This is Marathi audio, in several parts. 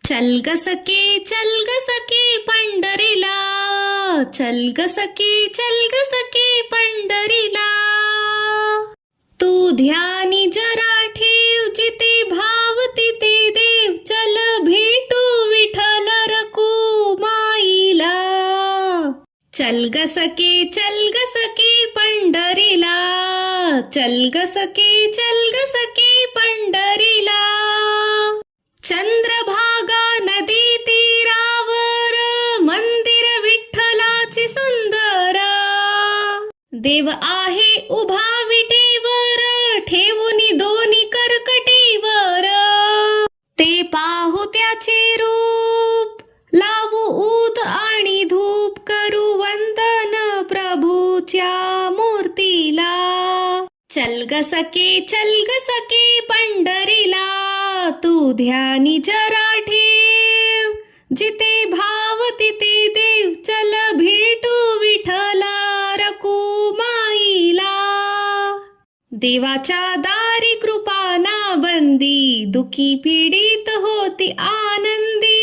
चल ग सखे पंढरीला, चल ग सखे पंढरीला. तू ध्यानी जरा ठेव, जिथे भाव तिथे देव. चल भेटू विठ्ठल रखुमाईला. चल ग सखे पंढरीला, चल ग सखे पंढरीला. चंद्रभागा नदी तीरावर, मंदिर विठ्ठलाचे सुंदर. देव आहे उभा विटेवर, ठेवूनी दोन्ही करकटीवर. ते पाहू त्याचे रूप, लावू ऊद आणि धूप. करू वंदन प्रभूच्या मूर्तीला. चल ग सखे पंढरीला. तू ध्यानी जरा ठेव, जिथे भाव तिथे देव. चल भेटू विठ्ठल रखुमाईला. देवाच्या दारी कृपा ना बंदी, दुखी पीडित होती आनंदी.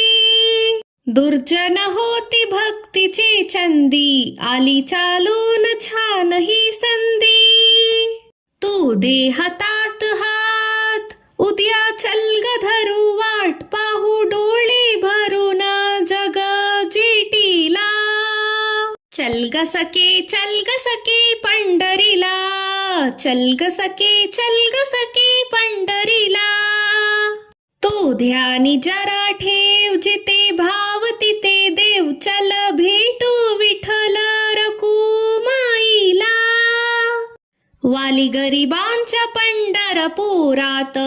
दुर्जन होती भक्तीची चंदी, आली चालून छान ही संधी. तू दे हातात हात, उद्या चल ग धरू वाट. पाहू डोळे भरून जग जेटीला. चल ग सखे पंढरीला, चल ग सखे पंढरीला. तू ध्यानी जरा ठेव, जिथे भाव तिथे देव. चल भेटू विठ्ठल रखुमाईला. वाली गरिबांच्या पंढरपुरात,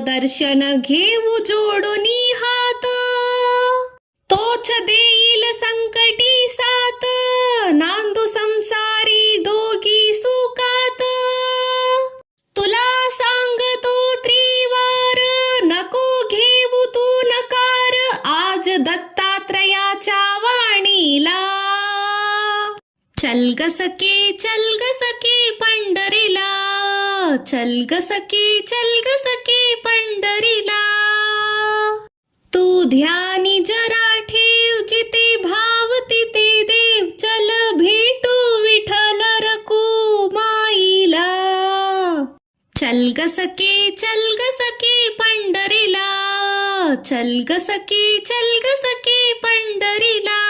दर्शन घेऊ जोडूनी हात. तोच देईल संकटी साथ, नांदू संसारी दोघी सुखात. तुला सांगतो त्रिवार, नको घेऊ तू नकार. आज दत्तात्रयाच्या वाणीला. चल ग सखे पंढरीला, चल ग सखे पंढरीला. तू ध्यानी जरा ठेव, जिथे भाव तिथे देव. चल भेटू विठ्ठल रखुमाईला. चल ग सखे पंढरीला, चल ग सखे पंढरीला.